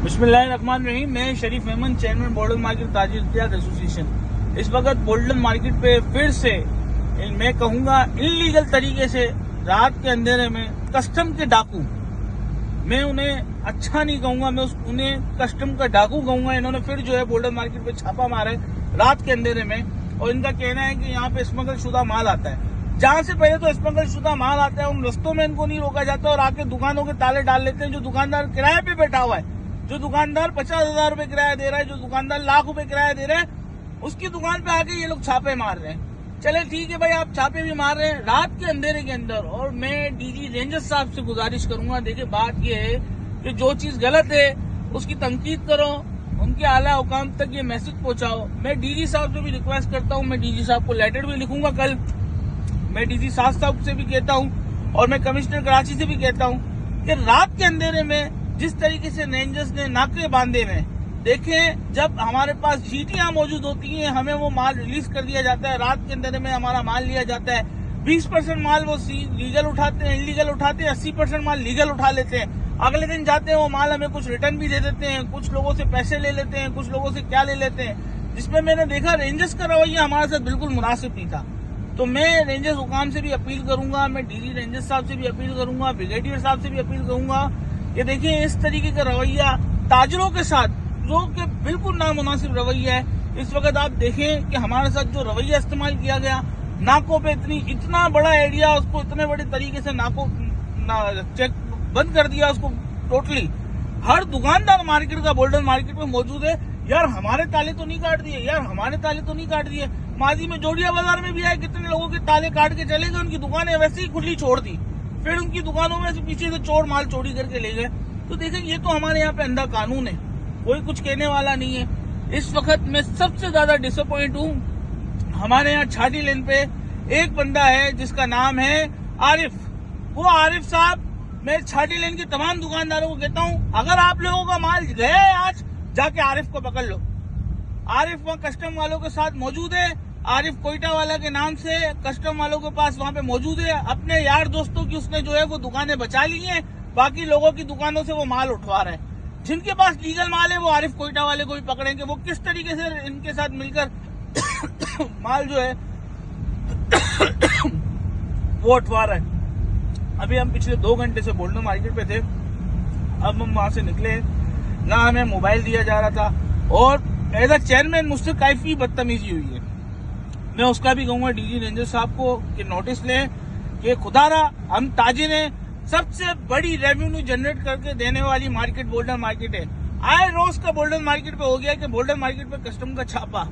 बिस्मिल्लाहिर्रहमानिर्रहीम। मैं शरीफ Memon, chairman बोल्डन market ताजिर इत्तेहाद association. इस वक्त बोल्डन मार्केट पे फिर से मैं कहूंगा इलीगल तरीके से रात के अंधेरे में कस्टम के डाकू, मैं उन्हें अच्छा नहीं कहूंगा, मैं उन्हें कस्टम का डाकू कहूंगा। इन्होंने फिर जो है बोल्डन मार्केट पे छापा मारा है रात के अंधेरे में, और इनका कहना है कि यहाँ पे स्मगल शुदा माल आता है। जहां से पहले तो स्मगल शुदा माल आता है उन रस्तों में इनको नहीं रोका जाता और आके दुकानों के ताले डाल लेते हैं। जो दुकानदार किराए पे बैठा हुआ है, जो दुकानदार 50,000 रुपए किराया दे रहा है, जो दुकानदार लाख रुपए किराया दे रहा है, उसकी दुकान पे आके ये लोग छापे मार रहे हैं। चले ठीक है भाई, आप छापे भी मार रहे हैं रात के अंधेरे के अंदर। और मैं डीजी रेंजर्स साहब से गुजारिश करूंगा, देखिए बात ये है कि जो चीज गलत है उसकी तनकीद करो, उनके आला हुकाम तक ये मैसेज पहुंचाओ। मैं डीजी साहब से भी रिक्वेस्ट करता हूं, मैं डीजी साहब को लेटर भी लिखूंगा कल। मैं डीजी साहब से भी कहता हूं और मैं कमिश्नर कराची से भी कहता हूं कि रात के अंधेरे में जिस तरीके से रेंजर्स ने नाके बांधे में, देखें जब हमारे पास जीटियां मौजूद होती हैं हमें वो माल रिलीज कर दिया जाता है, रात के अंधेरे में हमारा माल लिया जाता है। 20% माल वो लीगल उठाते हैं, इलीगल उठाते हैं, 80% माल लीगल उठा लेते हैं। अगले दिन जाते हैं वो माल हमें कुछ रिटर्न भी दे देते हैं, कुछ लोगों से पैसे ले लेते हैं, कुछ लोगों से क्या ले लेते हैं, जिसमें मैंने देखा रेंजर्स का रवैया हमारे साथ बिल्कुल मुनासिब नहीं था। तो मैं रेंजर्स हुकाम से भी अपील करूंगा, मैं डीजी रेंजर्स साहब से भी अपील करूंगा, ब्रिगेडियर साहब से भी अपील करूंगा कि देखिए इस तरीके का रवैया ताजरों के साथ जो कि बिल्कुल नामुनासिब रवैया है। इस वक्त आप देखें कि हमारे साथ जो रवैया इस्तेमाल किया गया, नाकों पे इतना बड़ा एरिया, उसको इतने बड़े तरीके से चेक बंद कर दिया उसको टोटली। हर दुकानदार मार्केट का बोल्डन मार्केट में मौजूद है। यार हमारे ताले तो नहीं काट दिए, यार हमारे ताले तो नहीं काट दिए। माजी में जोड़िया बाजार में भी आए, कितने लोगों के ताले काट के चले गए, उनकी दुकानें वैसे ही खुली छोड़ दी, फिर उनकी दुकानों में से पीछे से चोर माल चोरी करके ले गए। तो देखें ये तो हमारे यहाँ पे अंधा कानून है, कोई कुछ कहने वाला नहीं है। इस वक्त मैं सबसे ज्यादा डिसअपॉइंट हूँ, हमारे यहाँ छाटी लेन पे एक बंदा है जिसका नाम है आरिफ। वो आरिफ साहब, मैं छाटी लेन के तमाम दुकानदारों को कहता हूँ, अगर आप लोगों का माल गया है आज, जाके आरिफ को पकड़ लो। आरिफ वहाँ कस्टम वालों के साथ मौजूद है, आरिफ कोयटा वाला के नाम से कस्टम वालों के पास वहाँ पे मौजूद है। अपने यार दोस्तों की उसने जो है वो दुकानें बचा ली हैं, बाकी लोगों की दुकानों से वो माल उठवा रहा है। जिनके पास लीगल माल है वो आरिफ कोयटा वाले को भी पकड़ेंगे, वो किस तरीके से इनके साथ मिलकर माल जो है वो उठवा रहा है। अभी हम पिछले 2 घंटे से बोल्डन मार्केट पे थे, अब हम वहां से निकले ना, हमें मोबाइल दिया जा रहा था और एज अ चेयरमैन मुझसे काफी बदतमीजी हुई है। मैं उसका भी कहूंगा डीजी रेंजर साहब को कि नोटिस लें कि खुदारा हम ताजिर हैं, सबसे बड़ी रेवेन्यू जनरेट करके देने वाली मार्केट बोल्डन मार्केट है। आए रोज का बोल्डन मार्केट पे हो गया कि बोल्डन मार्केट पे कस्टम का छापा।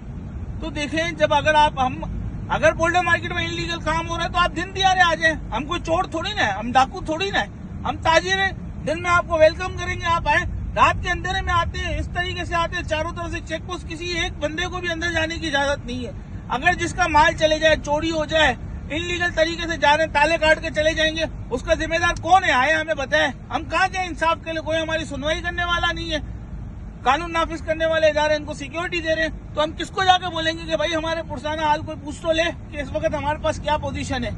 तो देखें जब अगर बोल्डन मार्केट में इलीगल काम हो रहा है तो आप दिन दिहाड़े आ जाए, हम कोई चोर थोड़ी ना है, हम डाकू थोड़ी ना है, हम ताजिर है। दिन में आपको वेलकम करेंगे, आप आए। रात के अंधेरे में आते हैं, इस तरीके से आते हैं, चारों तरफ से चेक पोस्ट, किसी एक बंदे को भी अंदर जाने की इजाजत नहीं है। अगर जिसका माल चले जाए, चोरी हो जाए, इलीगल तरीके से जा रहे हैं, ताले काट के चले जाएंगे, उसका जिम्मेदार कौन है? आए हमें बताए, हम कहाँ जाए इंसाफ के लिए? कोई हमारी सुनवाई करने वाला नहीं है। कानून नाफिज करने वाले इदारे इनको सिक्योरिटी दे रहे हैं, तो हम किसको जाकर बोलेंगे कि भाई हमारे पुरसाना हाल कोई पूछ तो ले कि इस वक्त हमारे पास क्या पोजीशन है।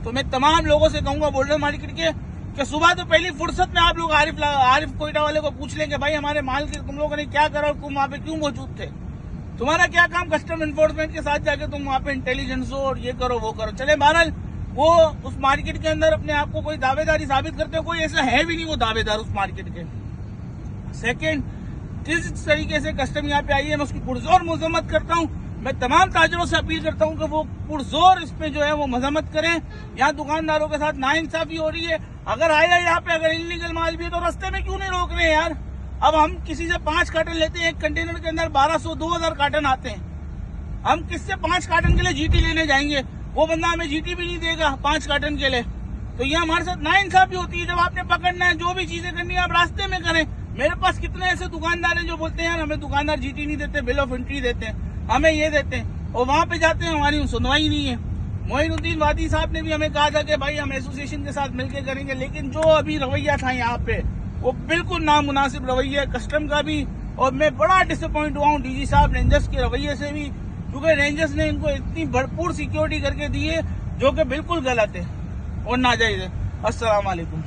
तो मैं तमाम लोगों से कहूंगा बोल्डन मार्केट के कि सुबह तो पहली फुर्सत में आप लोग आरिफ कोयटा वाले को पूछ लेंगे, भाई हमारे माल के तुम लोगों ने क्या करा और तुम वहाँ पे क्यों मौजूद थे? तुम्हारा क्या काम कस्टम एनफोर्समेंट के साथ जाके तुम वहाँ पे इंटेलिजेंस हो और ये करो वो करो। चले बहरहाल वो उस मार्केट के अंदर अपने आप को कोई दावेदारी साबित करते हो, कोई ऐसा है भी नहीं वो दावेदार उस मार्केट के। सेकेंड, जिस तरीके से कस्टम यहाँ पे आई है मैं उसकी पुरजोर मजम्मत करता हूँ। मैं तमाम ताजरों से अपील करता हूँ कि वो पुरजोर इसमें जो है वो मजम्मत करें। यहाँ दुकानदारों के साथ नाइंसाफी हो रही है। अगर आया यहाँ पे अगर इलीगल माल भी है तो रास्ते में क्यों नहीं रोक रहे हैं यार? अब हम किसी से 5 कार्टन लेते हैं, एक कंटेनर के अंदर 1200-2000 कार्टन आते हैं। हम किससे 5 कार्टन के लिए जीटी लेने जाएंगे? वो बंदा हमें जीटी भी नहीं देगा 5 कार्टन के लिए। तो ये हमारे साथ नाइंसाफी होती है। जब आपने पकड़ना है, जो भी चीजें करनी है आप रास्ते में करें। मेरे पास कितने ऐसे दुकानदार हैं जो बोलते हैं यार हमें दुकानदार जीटी नहीं देते, बिल ऑफ एंट्री देते हैं, हमें ये देते हैं, और वहां पे जाते हैं हमारी सुनवाई नहीं है। मोइनुद्दीन वादी साहब ने भी हमें कहा था कि भाई हम एसोसिएशन के साथ मिलकर करेंगे, लेकिन जो अभी रवैया था यहाँ पे वो बिल्कुल नामुनासिब रवैया कस्टम का भी। और मैं बड़ा डिसअपॉइंट हुआ हूँ डीजी साहब रेंजर्स के रवैये से भी, क्योंकि रेंजर्स ने इनको इतनी भरपूर सिक्योरिटी करके दी है जो कि बिल्कुल गलत है और नाजायज है। अस्सलाम वालेकुम।